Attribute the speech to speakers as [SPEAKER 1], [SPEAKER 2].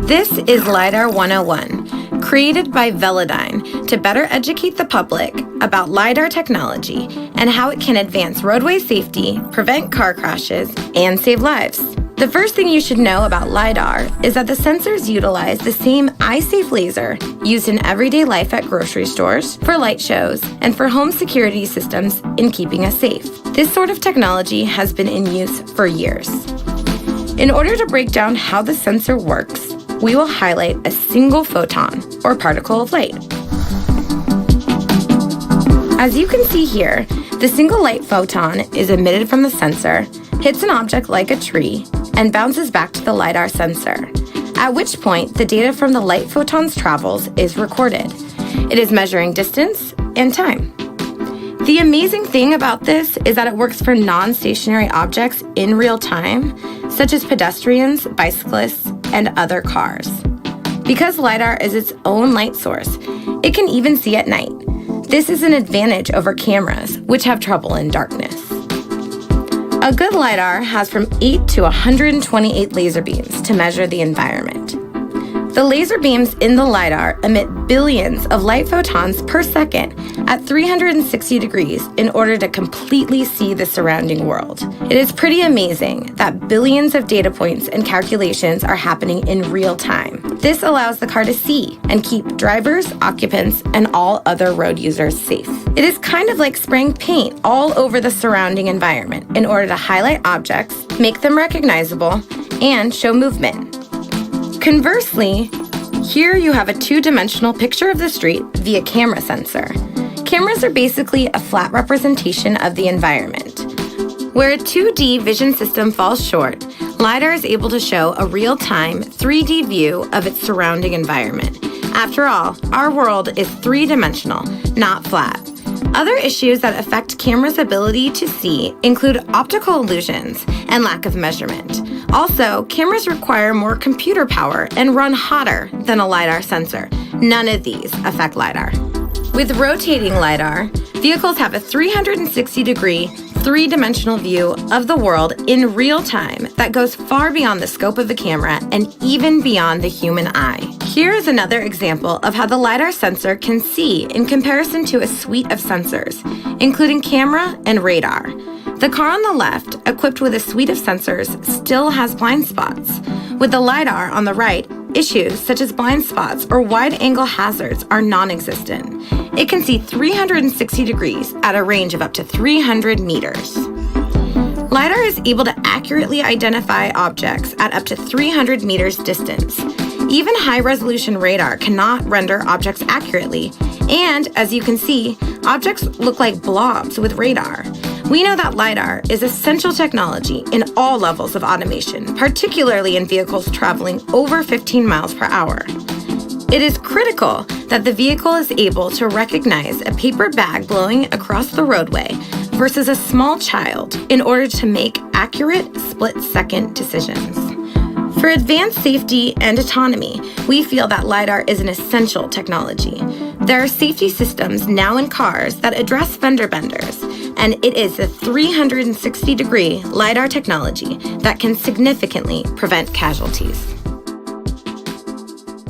[SPEAKER 1] This is LiDAR 101, created by Velodyne to better educate the public about LiDAR technology and how it can advance roadway safety, prevent car crashes, and save lives. The first thing you should know about LiDAR is that the sensors utilize the same eye-safe laser used in everyday life at grocery stores, for light shows, and for home security systems in keeping us safe. This sort of technology has been in use for years. In order to break down how the sensor works, we will highlight a single photon, or particle of light. As you can see here, the single light photon is emitted from the sensor, hits an object like a tree, and bounces back to the LiDAR sensor, at which point the data from the light photon's travels is recorded. It is measuring distance and time. The amazing thing about this is that it works for non-stationary objects in real time, such as pedestrians, bicyclists, and other cars. Because LiDAR is its own light source, it can even see at night. This is an advantage over cameras, which have trouble in darkness. A good LiDAR has from 8 to 128 laser beams to measure the environment. The laser beams in the LiDAR emit billions of light photons per second at 360 degrees in order to completely see the surrounding world. It is pretty amazing that billions of data points and calculations are happening in real time. This allows the car to see and keep drivers, occupants, and all other road users safe. It is kind of like spraying paint all over the surrounding environment in order to highlight objects, make them recognizable, and show movement. Conversely, here you have a two-dimensional picture of the street via camera sensor. Cameras are basically a flat representation of the environment. Where a 2D vision system falls short, LiDAR is able to show a real-time 3D view of its surrounding environment. After all, our world is three-dimensional, not flat. Other issues that affect cameras' ability to see include optical illusions and lack of measurement. Also, cameras require more computer power and run hotter than a LiDAR sensor. None of these affect LiDAR. With rotating LiDAR, vehicles have a 360-degree, three-dimensional view of the world in real time that goes far beyond the scope of the camera and even beyond the human eye. Here is another example of how the LiDAR sensor can see in comparison to a suite of sensors, including camera and radar. The car on the left, equipped with a suite of sensors, still has blind spots. With the LiDAR on the right, issues such as blind spots or wide-angle hazards are non-existent. It can see 360 degrees at a range of up to 300 meters. LiDAR is able to accurately identify objects at up to 300 meters distance. Even high-resolution radar cannot render objects accurately, and as you can see, objects look like blobs with radar. We know that LiDAR is essential technology in all levels of automation, particularly in vehicles traveling over 15 miles per hour. It is critical that the vehicle is able to recognize a paper bag blowing across the roadway versus a small child in order to make accurate split-second decisions. For advanced safety and autonomy, we feel that LiDAR is an essential technology. There are safety systems now in cars that address fender benders, and it is the 360-degree LiDAR technology that can significantly prevent casualties.